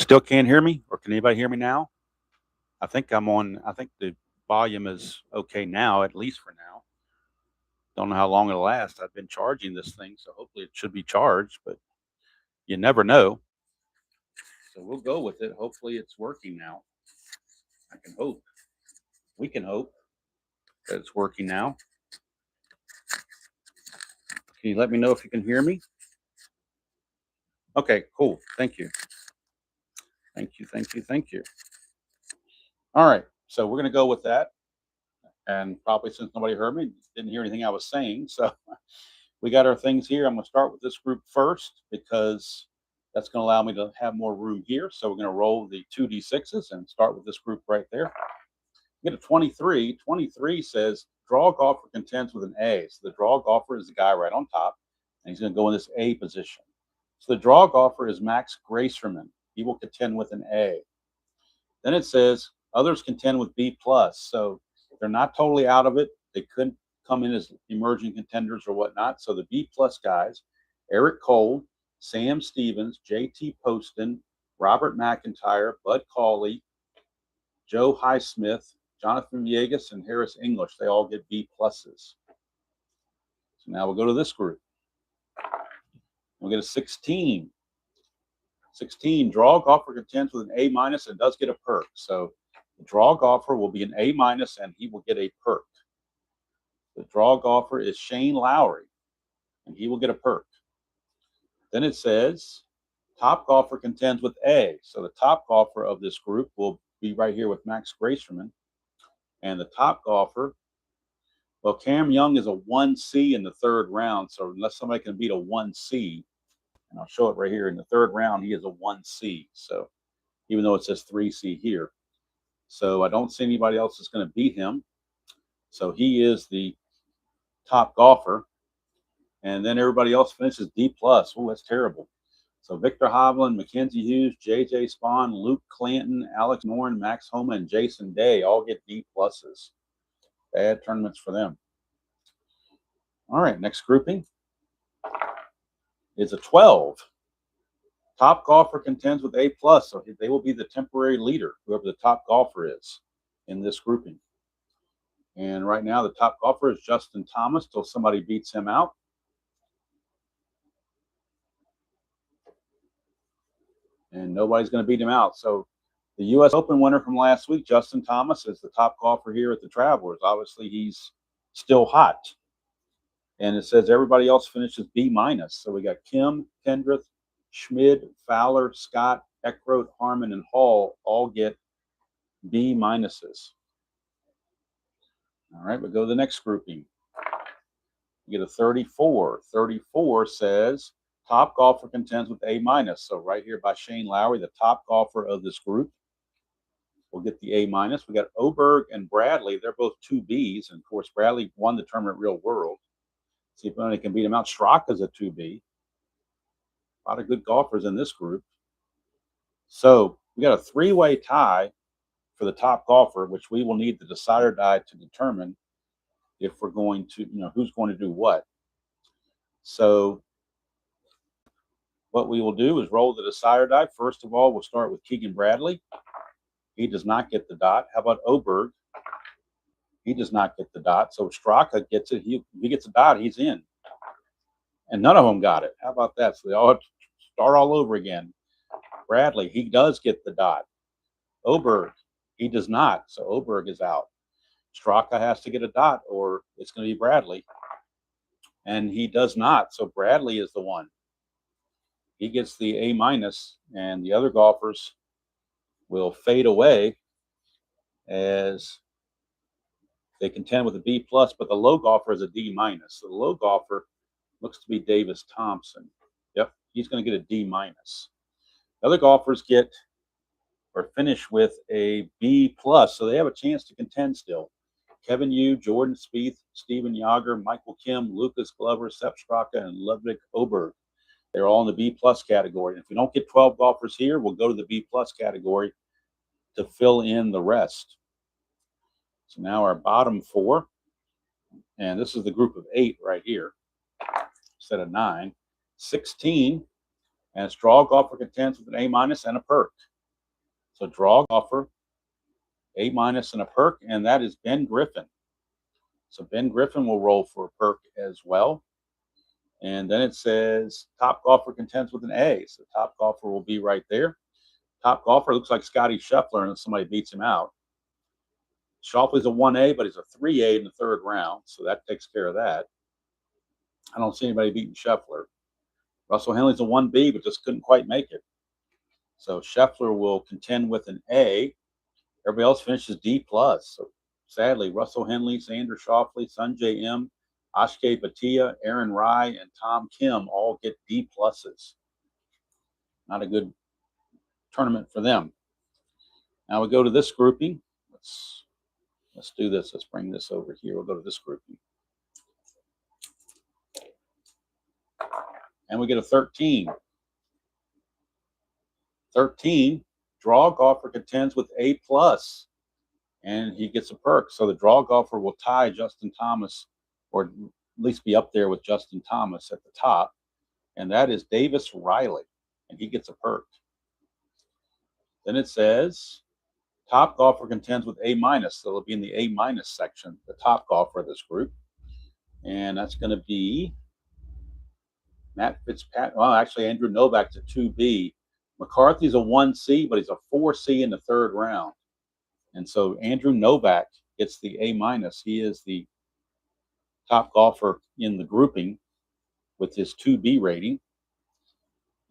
Still can't hear me, or can anybody hear me now? I think I'm on. I think the volume is okay now, at least for now. Don't know how long it'll last. I've been charging this thing, so hopefully it should be charged, but you never know. So we'll go with it. Hopefully it's working now. I can hope. We can hope that it's working now. Can you let me know if you can hear me? Okay, cool. Thank you. Thank you. Thank you. Thank you. All right. So we're going to go with that. And probably since nobody heard me, didn't hear anything I was saying. So we got our things here. I'm going to start with this group first because that's going to allow me to have more room here. So we're going to roll the 2d6s and start with this group right there. Get a 23. 23 says draw golfer contends with an A. So the draw golfer is the guy right on top, and he's going to go in this A position. So the draw golfer is Max Gracerman. He will contend with an A. Then it says others contend with B+. So they're not totally out of it. They could come in as emerging contenders or whatnot. So the B+ guys, Eric Cole, Sam Stevens, JT Poston, Robert McIntyre, Bud Cauley, Joe Highsmith, Jonathan Villegas, and Harris English. They all get B+. So now we'll go to this group. We'll get a 16. 16, draw golfer contends with an A- and does get a perk. So the draw golfer will be an A- and he will get a perk. The draw golfer is Shane Lowry, and he will get a perk. Then it says top golfer contends with A. So the top golfer of this group will be right here with Max Gracerman. And the top golfer, well, Cam Young is a 1C in the third round. So unless somebody can beat a 1C, and I'll show it right here in the third round, he is a 1C. So even though it says 3C here. So I don't see anybody else that's going to beat him. So he is the top golfer. And then everybody else finishes D+. Oh, that's terrible. So Victor Hovland, Mackenzie Hughes, J.J. Spawn, Luke Clanton, Alex Noren, Max Homa, and Jason Day all get D+. Bad tournaments for them. All right, next grouping is a 12. Top golfer contends with A+, so they will be the temporary leader, whoever the top golfer is in this grouping. And right now, the top golfer is Justin Thomas till somebody beats him out. And nobody's going to beat him out. So the U.S. Open winner from last week, Justin Thomas, is the top golfer here at the Travelers. Obviously, he's still hot. And it says everybody else finishes B-. So we got Kim, Pendrith, Schmid, Fowler, Scott, Eckroat, Harmon, and Hall all get B-. All right, we'll go to the next grouping. You get a 34. 34 says top golfer contends with A-. So right here by Shane Lowry, the top golfer of this group, will get the A-. We got Oberg and Bradley. They're both 2Bs. And of course, Bradley won the tournament Real World. See if anybody can beat him out. Straka's a 2B. A lot of good golfers in this group. So we got a three-way tie for the top golfer, which we will need the decider die to determine if we're going to, who's going to do what. So what we will do is roll the decider die. First of all, we'll start with Keegan Bradley. He does not get the dot. How about Oberg? He does not get the dot. So Straka gets it. If he gets a dot, he's in. And none of them got it. How about that? So they all have to start all over again. Bradley, he does get the dot. Oberg, he does not. So Oberg is out. Straka has to get a dot or it's going to be Bradley. And he does not. So Bradley is the one. He gets the A-, and the other golfers will fade away as they contend with a B+, but the low golfer is a D-. So the low golfer looks to be Davis Thompson. Yep, he's going to get a D-. The other golfers get or finish with a B+, so they have a chance to contend still. Kevin Yu, Jordan Spieth, Stephen Yager, Michael Kim, Lucas Glover, Sepp Straka, and Ludwig Oberg. They're all in the B+ category. And if we don't get 12 golfers here, we'll go to the B+ category to fill in the rest. So now our bottom four, and this is the group of 8 right here, instead of 9. 16, and it's draw golfer contends with an A- and a perk. So draw golfer, A- and a perk, and that is Ben Griffin. So Ben Griffin will roll for a perk as well. And then it says top golfer contends with an A. So top golfer will be right there. Top golfer looks like Scotty Scheffler, and somebody beats him out. Schauffele's a 1A, but he's a 3A in the third round, so that takes care of that. I don't see anybody beating Scheffler. Russell Henley's a 1B, but just couldn't quite make it. So Scheffler will contend with an A. Everybody else finishes D+. So sadly, Russell Henley, Xander Schauffele, Sungjae M, Ashke Bhatia, Aaron Rai, and Tom Kim all get D+. Not a good tournament for them. Now we go to this grouping. Let's do this. Let's bring this over here. We'll go to this grouping. And we get a 13. 13, draw golfer contends with A+, and he gets a perk. So the draw golfer will tie Justin Thomas, or at least be up there with Justin Thomas at the top, and that is Davis Riley, and he gets a perk. Then it says top golfer contends with A-, so it'll be in the A- section, the top golfer of this group, and that's going to be Matt Fitzpatrick. Well, actually, Andrew Novak's a 2B. McCarthy's a 1C, but he's a 4C in the third round. And so Andrew Novak gets the A-. He is the top golfer in the grouping with his 2B rating.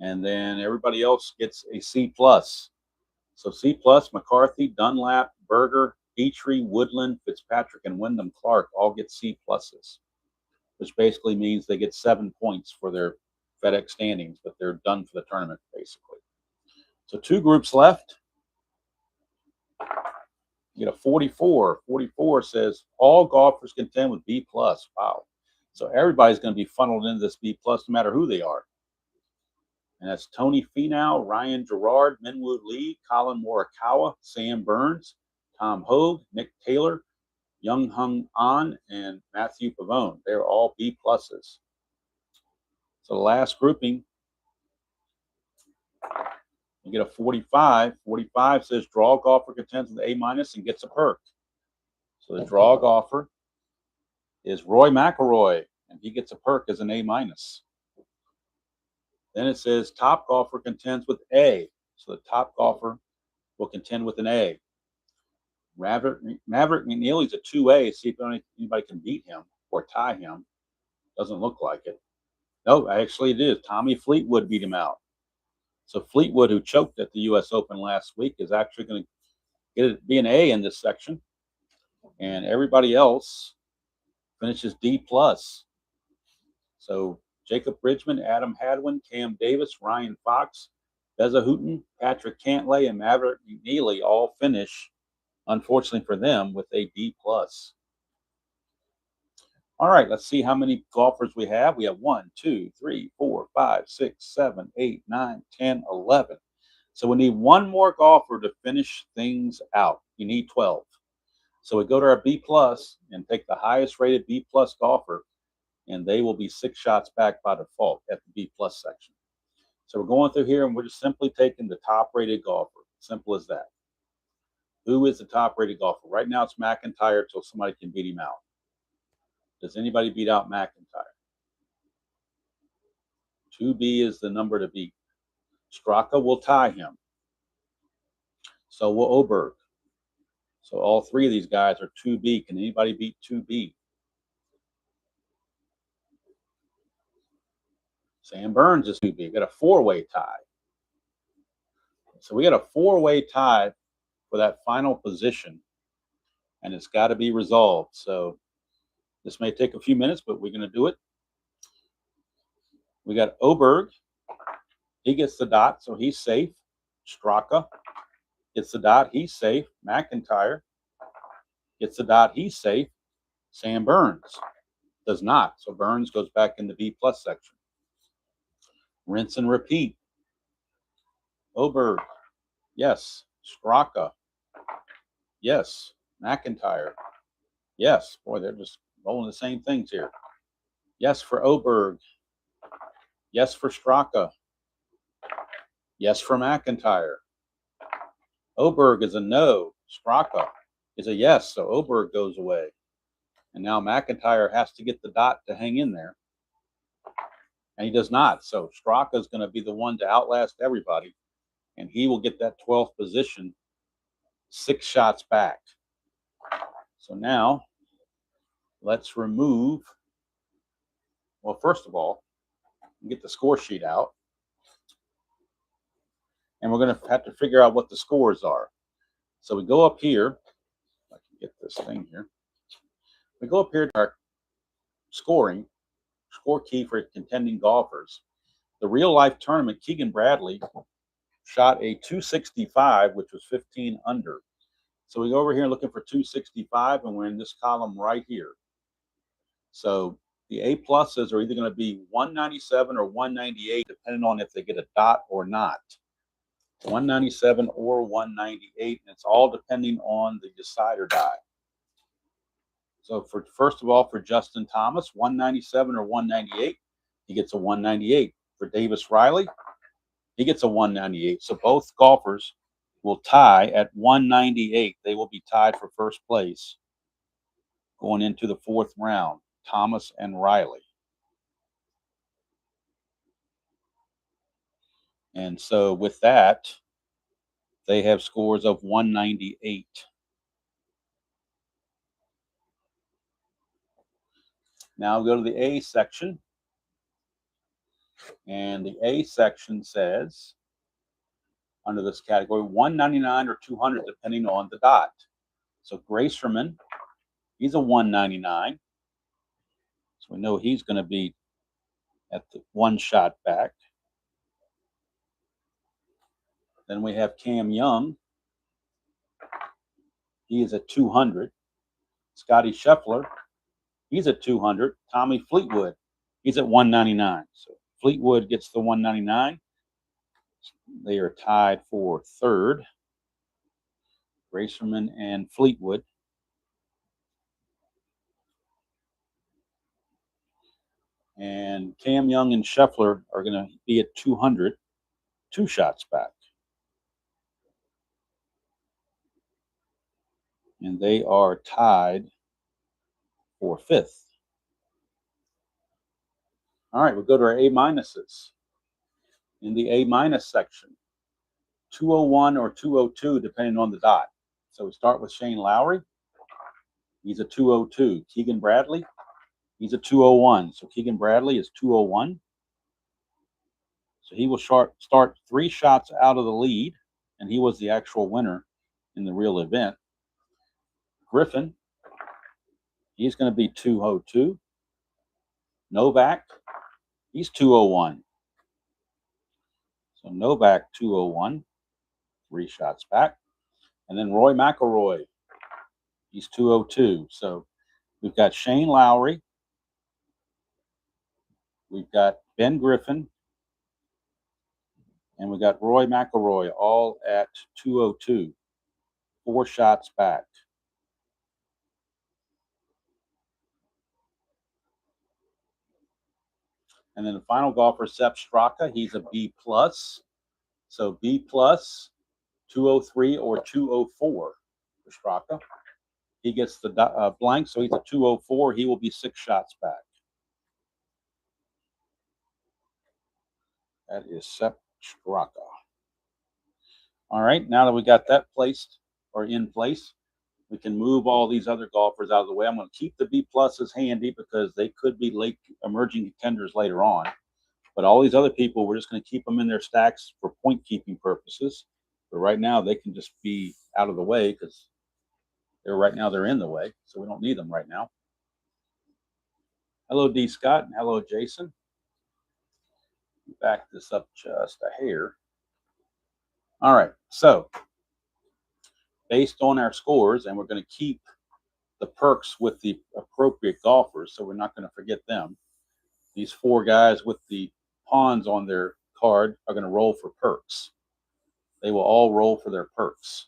And then everybody else gets a C+. So C+, McCarthy, Dunlap, Berger, Petrie, Woodland, Fitzpatrick, and Wyndham Clark all get C+, which basically means they get 7 points for their FedEx standings, but they're done for the tournament, basically. So 2 groups left. You get a 44. 44 says all golfers contend with B+. Wow. So everybody's going to be funneled into this B+, no matter who they are. And that's Tony Finau, Ryan Gerard, Minwoo Lee, Colin Morikawa, Sam Burns, Tom Hogue, Nick Taylor, Young Hung An, and Matthew Pavone. They're all B+. So the last grouping, you get a 45. 45 says draw golfer contends with A- and gets a perk. So the draw golfer is Roy McIlroy, and he gets a perk as an A-. Then it says top golfer contends with A. So the top golfer will contend with an A. Maverick McNeely's a 2A. See if anybody can beat him or tie him. Doesn't look like it. No, actually it is. Tommy Fleetwood beat him out. So Fleetwood, who choked at the U.S. Open last week, is actually going to be an A in this section. And everybody else finishes D+. So Jacob Bridgman, Adam Hadwin, Cam Davis, Ryan Fox, Beza Hooton, Patrick Cantlay, and Maverick McNeely all finish, unfortunately for them, with a D+. All right, let's see how many golfers we have. We have 1, 2, 3, 4, 5, 6, 7, 8, 9, 10, 11. So we need one more golfer to finish things out. You need 12. So we go to our B+ and take the highest rated B+ golfer, and they will be 6 shots back by default at the B+ section. So we're going through here, and we're just simply taking the top-rated golfer. Simple as that. Who is the top-rated golfer? Right now it's McIntyre until somebody can beat him out. Does anybody beat out McIntyre? 2B is the number to beat. Straka will tie him. So will Oberg. So all 3 of these guys are 2B. Can anybody beat 2B? Sam Burns is 2B. We got a 4-way tie. So we got a 4-way tie for that final position, and it's got to be resolved. So this may take a few minutes, but we're going to do it. We got Oberg. He gets the dot, so he's safe. Straka gets the dot. He's safe. McIntyre gets the dot. He's safe. Sam Burns does not. So Burns goes back in the B+ section. Rinse and repeat. Oberg. Yes. Straka. Yes. McIntyre. Yes. Boy, they're just rolling the same things here. Yes for Oberg. Yes for Straka. Yes for McIntyre. Oberg is a no. Straka is a yes, so Oberg goes away. And now McIntyre has to get the dot to hang in there. And he does not. So Straka is going to be the one to outlast everybody. And he will get that 12th position 6 shots back. So now let's remove, well, first of all, get the score sheet out. And we're going to have to figure out what the scores are. So we go up here. I can get this thing here. We go up here to our score key for contending golfers. The real life tournament, Keegan Bradley shot a 265, which was 15 under. So we go over here looking for 265, and we're in this column right here. So the A pluses are either going to be 197 or 198, depending on if they get a dot or not. 197 or 198, and it's all depending on the decider die. So first of all, for Justin Thomas, 197 or 198, he gets a 198. For Davis Riley, he gets a 198. So both golfers will tie at 198. They will be tied for first place going into the 4th round, Thomas and Riley. And so with that, they have scores of 198. Now we'll go to the A section. And the A section says, under this category, 199 or 200, depending on the dot. So Gracerman, he's a 199. So we know he's going to be at the 1 shot back. Then we have Cam Young. He is at 200. Scotty Scheffler, he's at 200. Tommy Fleetwood, he's at 199. So Fleetwood gets the 199. They are tied for 3rd. Gracerman and Fleetwood. And Cam Young and Scheffler are going to be at 200, 2 shots back. And they are tied for 5th. All right, we'll go to our A minuses. In the A minus section, 201 or 202, depending on the dot. So we start with Shane Lowry. He's a 202. Keegan Bradley, he's a 201. So Keegan Bradley is 201. So he will start 3 shots out of the lead, and he was the actual winner in the real event. Griffin, he's going to be 202. Novak, he's 201. So Novak 201, 3 shots back. And then Roy McIlroy, he's 202. So we've got Shane Lowry. We've got Ben Griffin. And we got Roy McIlroy all at 202, 4 shots back. And then the final golfer, Sepp Straka, he's a B plus. So B plus, 203 or 204 for Straka. He gets the blank, so he's a 204. He will be 6 shots back. That is Sepp Straka. All right, now that we got that placed or in place, we can move all these other golfers out of the way. I'm going to keep the B pluses handy because they could be late emerging contenders later on. But all these other people, we're just going to keep them in their stacks for point keeping purposes. But right now, they can just be out of the way because they're in the way. So we don't need them right now. Hello, D. Scott, and hello, Jason. Back this up just a hair. All right, so based on our scores, and we're going to keep the perks with the appropriate golfers, so we're not going to forget them. These 4 guys with the pawns on their card are going to roll for perks. They will all roll for their perks.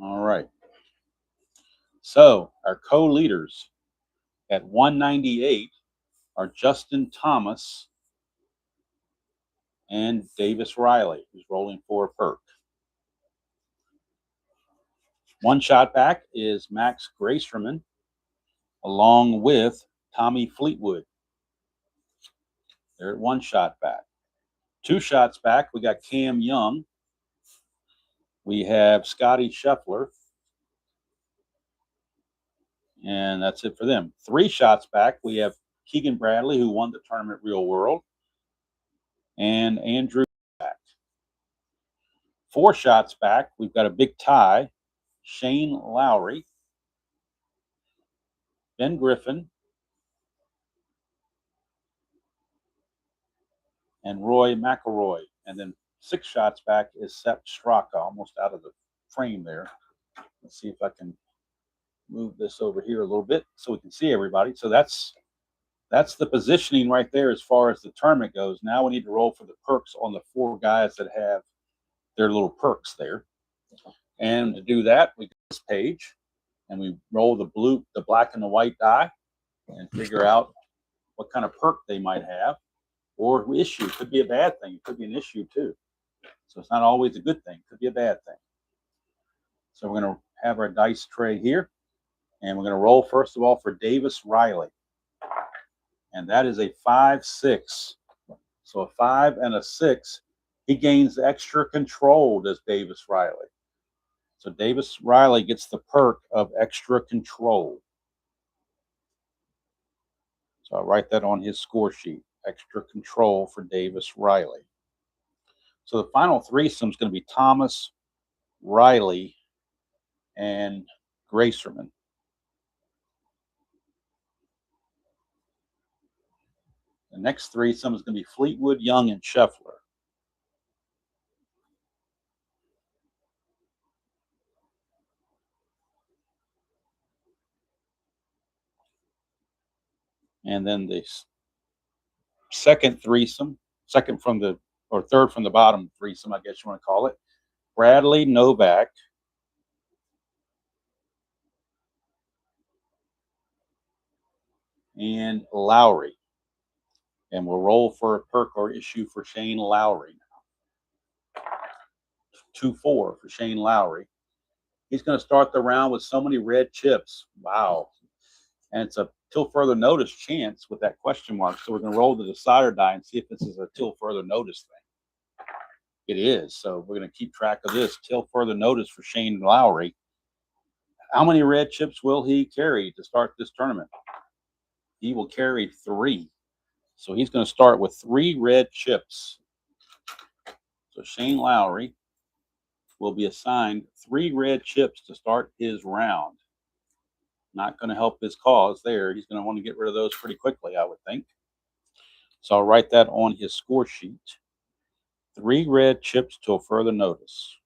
All right. So our co-leaders at 198 are Justin Thomas and Davis Riley, who's rolling for a perk. One shot back is Max Gracerman, along with Tommy Fleetwood. They're at one shot back. Two shots back, we got Cam Young. We have Scotty Scheffler. And that's it for them. Three shots back, we have Keegan Bradley, who won the tournament Real World, and Andrew back. Four shots back, we've got a big tie. Shane Lowry, Ben Griffin, and Roy McIlroy. And then six shots back is Sepp Straka, almost out of the frame there. Let's see if I can move this over here a little bit so we can see everybody. So that's the positioning right there as far as the tournament goes. Now we need to roll for the perks on the four guys that have their little perks there. And to do that, we go to this page and we roll the black and the white die and figure out what kind of perk they might have or issue. Could be a bad thing. It could be an issue too. So it's not always a good thing. It could be a bad thing. So we're going to have our dice tray here. And we're going to roll, first of all, for Davis Riley. And that is a 5-6. So a 5 and a 6. He gains extra control, does Davis Riley. So Davis Riley gets the perk of extra control. So I'll write that on his score sheet. Extra control for Davis Riley. So the final threesome is going to be Thomas, Riley, and Gracerman. The next threesome is going to be Fleetwood, Young, and Scheffler. And then the second threesome, third from the bottom threesome, I guess you want to call it, Bradley, Novak, and Lowry. And we'll roll for a perk or issue for Shane Lowry now. 2-4 for Shane Lowry. He's going to start the round with so many red chips. Wow. And it's a till further notice chance with that question mark. So we're going to roll the decider die and see if this is a till further notice thing. It is. So we're going to keep track of this. Till further notice for Shane Lowry. How many red chips will he carry to start this tournament? He will carry 3. So he's going to start with 3 red chips. So Shane Lowry will be assigned 3 red chips to start his round. Not going to help his cause there. He's going to want to get rid of those pretty quickly, I would think. So I'll write that on his score sheet. 3 red chips till further notice.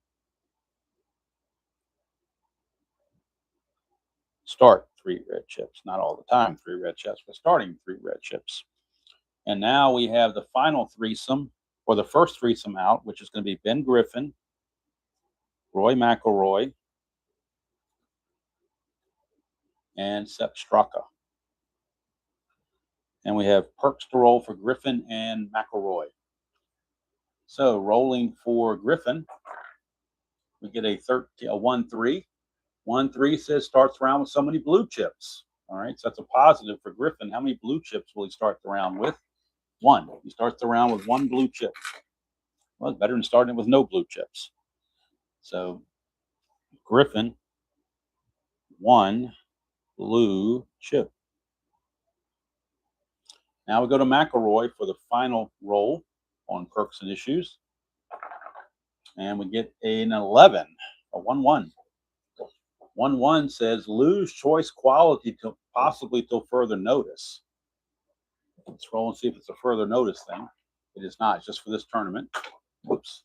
Start 3 red chips. Not all the time 3 red chips, but starting 3 red chips. And now we have the final threesome, or the first threesome out, which is going to be Ben Griffin, Roy McIlroy, and Sepp Straka. And we have perks to roll for Griffin and McIlroy. So rolling for Griffin, we get a 1-3. 1-3 says starts the round with so many blue chips. All right, so that's a positive for Griffin. How many blue chips will he start the round with? 1. He starts the round with 1 blue chip. Well, it's better than starting with no blue chips. So Griffin, 1 blue chip. Now we go to McIlroy for the final roll on perks and issues. And we get an 11, a 1-1. 1-1 says lose choice quality possibly till further notice. Let's roll and see if it's a further notice thing. It is not. It's just for this tournament. Whoops.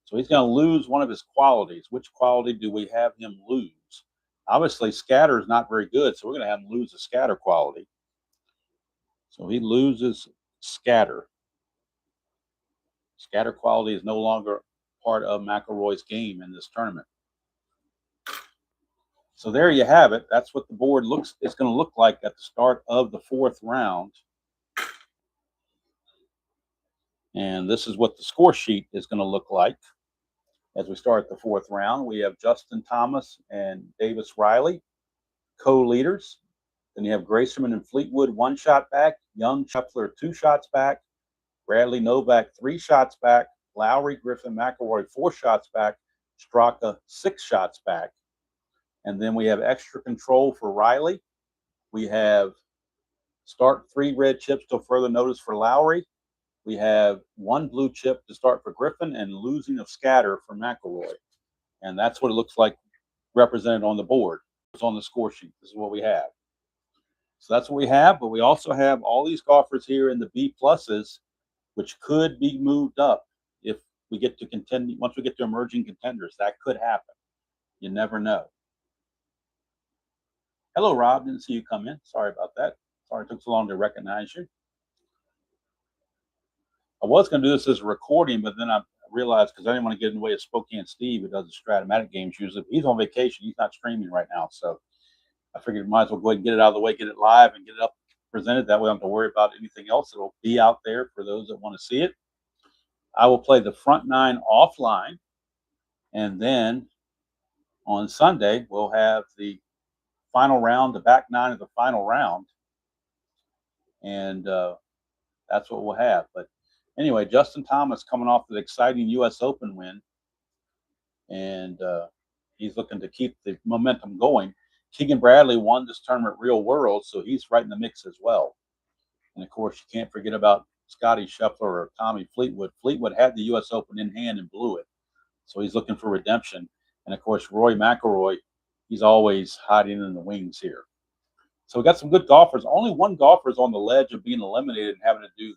So he's going to lose one of his qualities. Which quality do we have him lose? Obviously, scatter is not very good, so we're going to have him lose the scatter quality. So he loses scatter. Scatter quality is no longer part of McIlroy's game in this tournament. So there you have it. That's what the board is going to look like at the start of the 4th round. And this is what the score sheet is going to look like as we start the fourth round. We have Justin Thomas and Davis Riley, co-leaders. Then you have Grayson and Fleetwood 1 shot back, Young Scheffler 2 shots back, Bradley Novak 3 shots back, Lowry, Griffin, McIlroy 4 shots back, Straka 6 shots back. And then we have extra control for Riley. We have start 3 red chips till further notice for Lowry. We have 1 blue chip to start for Griffin and losing of scatter for McIlroy. And that's what it looks like represented on the board. It's on the score sheet. This is what we have. So that's what we have, but we also have all these golfers here in the B pluses, which could be moved up if we get to contend. Once we get to emerging contenders, that could happen. You never know. Hello, Rob. Didn't see you come in. Sorry about that. Sorry it took so long to recognize you. I was going to do this as a recording, but then I realized because I didn't want to get in the way of Spokane Steve, who does the Strat-O-Matic games usually. He's on vacation. He's not streaming right now. So I figured might as well go ahead and get it out of the way, get it live, and get it up presented. That way I don't have to worry about anything else. It'll be out there for those that want to see it. I will play the front 9 offline. And then on Sunday, we'll have the final round, the back 9 of the final round. And that's what we'll have. But anyway, Justin Thomas coming off an exciting U.S. Open win. And he's looking to keep the momentum going. Keegan Bradley won this tournament real world, so he's right in the mix as well. And, of course, you can't forget about Scotty Scheffler or Tommy Fleetwood. Fleetwood had the U.S. Open in hand and blew it. So he's looking for redemption. And, of course, Rory McIlroy, he's always hiding in the wings here. So we got some good golfers. Only one golfer is on the ledge of being eliminated and having to do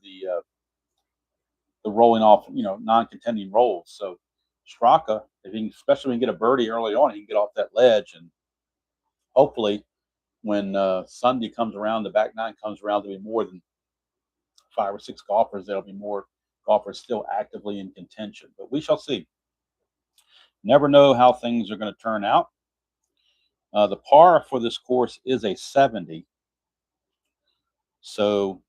the rolling off, non-contending rolls. So Straka, if he can, especially when he can get a birdie early on, he can get off that ledge. And hopefully when Sunday comes around, the back 9 comes around, there'll be more than 5 or 6 golfers. There'll be more golfers still actively in contention. But we shall see. Never know how things are going to turn out. The par for this course is a 70. So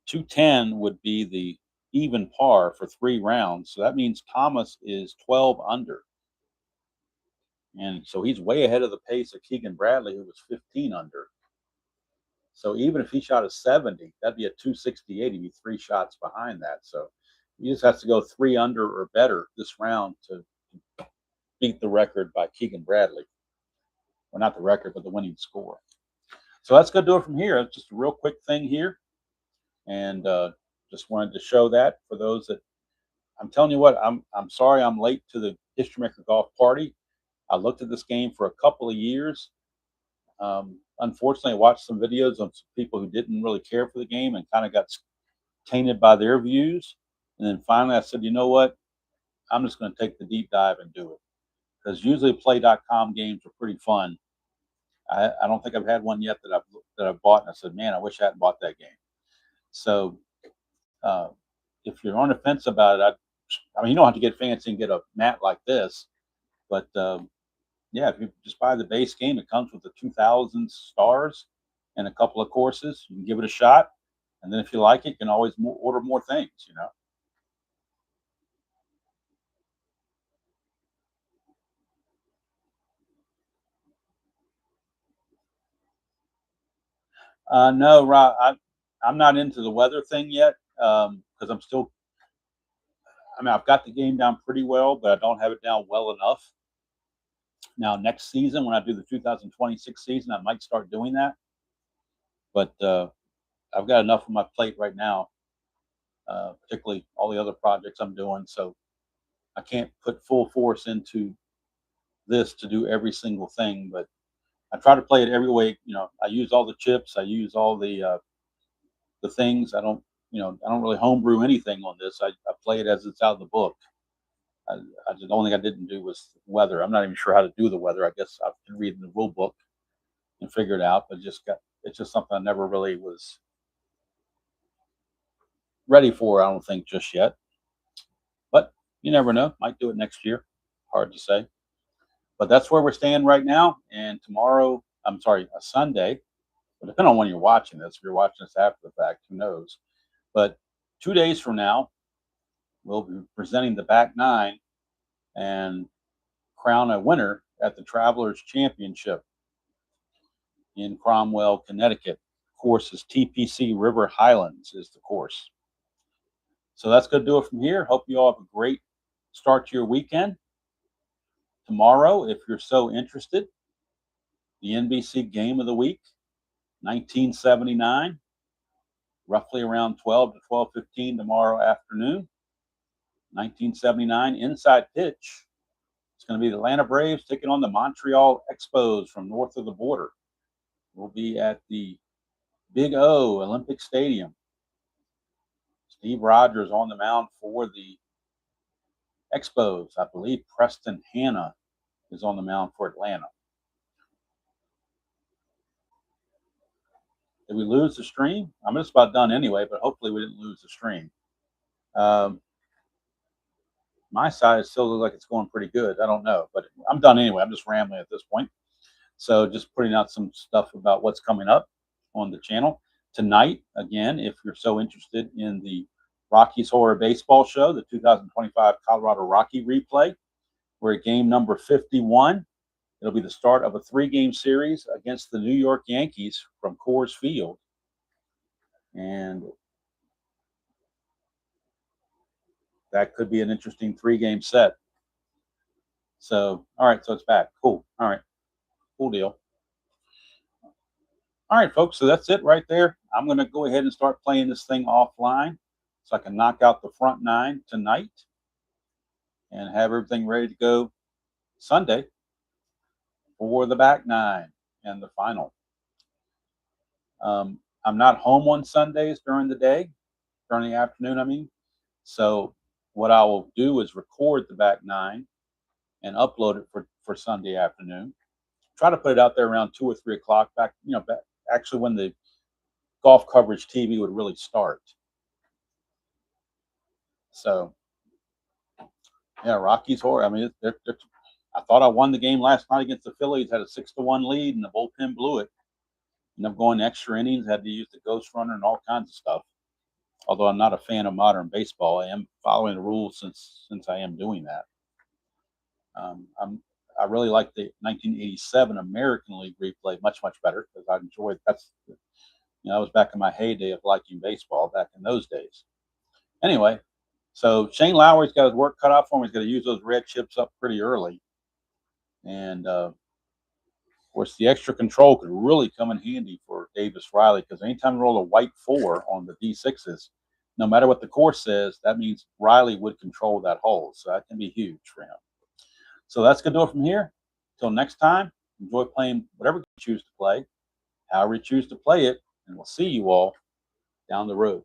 210 would be the even par for 3 rounds. So that means Thomas is 12 under. And so he's way ahead of the pace of Keegan Bradley, who was 15 under. So even if he shot a 70, that'd be a 268. He'd be 3 shots behind that. So he just has to go 3 under or better this round to beat the record by Keegan Bradley. Well, not the record, but the winning score. So that's going to do it from here. It's just a real quick thing here. And just wanted to show that for those that, I'm telling you what, I'm sorry I'm late to the History Maker Golf Party. I looked at this game for a couple of years. Unfortunately, I watched some videos of some people who didn't really care for the game and kind of got tainted by their views. And then finally I said, you know what? I'm just going to take the deep dive and do it. Because usually play.com games are pretty fun. I don't think I've had one yet that I've bought and I said, man, I wish I hadn't bought that game. So if you're on the fence about it, I mean, you don't have to get fancy and get a mat like this, but yeah, if you just buy the base game, it comes with the 2,000 stars and a couple of courses. You can give it a shot, and then if you like it, you can always order more things, No, Rob, I'm not into the weather thing yet because I'm still. I mean, I've got the game down pretty well, but I don't have it down well enough. Now, next season, when I do the 2026 season, I might start doing that. But I've got enough on my plate right now, particularly all the other projects I'm doing. So I can't put full force into this to do every single thing. But I try to play it every way. I use all the chips. I use all the things. I don't really homebrew anything on this. I play it as it's out of the book. The only thing I didn't do was weather. I'm not even sure how to do the weather. I guess I've been reading the rule book and figure it out, but it's just something I never really was ready for, I don't think, just yet. But you never know. Might do it next year. Hard to say. But that's where we're staying right now. And Sunday, but depending on when you're watching this, if you're watching this after the fact, who knows? But 2 days from now, will be presenting the back nine and crown a winner at the Travelers Championship in Cromwell, Connecticut. Course is TPC River Highlands is the course. So that's going to do it from here. Hope you all have a great start to your weekend. Tomorrow, if you're so interested, the NBC Game of the Week, 1979, roughly around 12 to 12:15 tomorrow afternoon. 1979 inside pitch. It's going to be the Atlanta Braves taking on the Montreal Expos from north of the border. We'll be at the Big O Olympic Stadium. Steve Rogers on the mound for the Expos. I believe Preston Hanna is on the mound for Atlanta. Did we lose the stream? I'm just about done anyway, but hopefully we didn't lose the stream. My side still looks like it's going pretty good. I don't know, but I'm done anyway. I'm just rambling at this point. So just putting out some stuff about what's coming up on the channel. Tonight, again, if you're so interested in the Rockies Horror Baseball Show, the 2025 Colorado Rocky replay, we're at game number 51. It'll be the start of a 3-game series against the New York Yankees from Coors Field. And that could be an interesting 3-game set. So, all right, so it's back. Cool. All right. Cool deal. All right, folks, so that's it right there. I'm going to go ahead and start playing this thing offline so I can knock out the front 9 tonight and have everything ready to go Sunday for the back 9 and the final. I'm not home on Sundays during the day, during the afternoon, I mean. So what I will do is record the back 9 and upload it for Sunday afternoon. Try to put it out there around 2 or 3 o'clock, back actually when the golf coverage TV would really start. So, yeah, Rockies Horror. I mean, I thought I won the game last night against the Phillies, had a 6-1 lead, and the bullpen blew it. Ended up going extra innings, had to use the ghost runner and all kinds of stuff. Although I'm not a fan of modern baseball, I am following the rules since I am doing that. I really like the 1987 American League replay much better because I enjoyed that was back in my heyday of liking baseball back in those days. Anyway, so Shane Lowry's got his work cut out for him. He's got to use those red chips up pretty early, and of course the extra control could really come in handy for Davis Riley because anytime you roll a white 4 on the D6s, no matter what the course says, that means Riley would control that hole. So that can be huge for him. So that's going to do it from here. Until next time, enjoy playing whatever you choose to play, however you choose to play it, and we'll see you all down the road.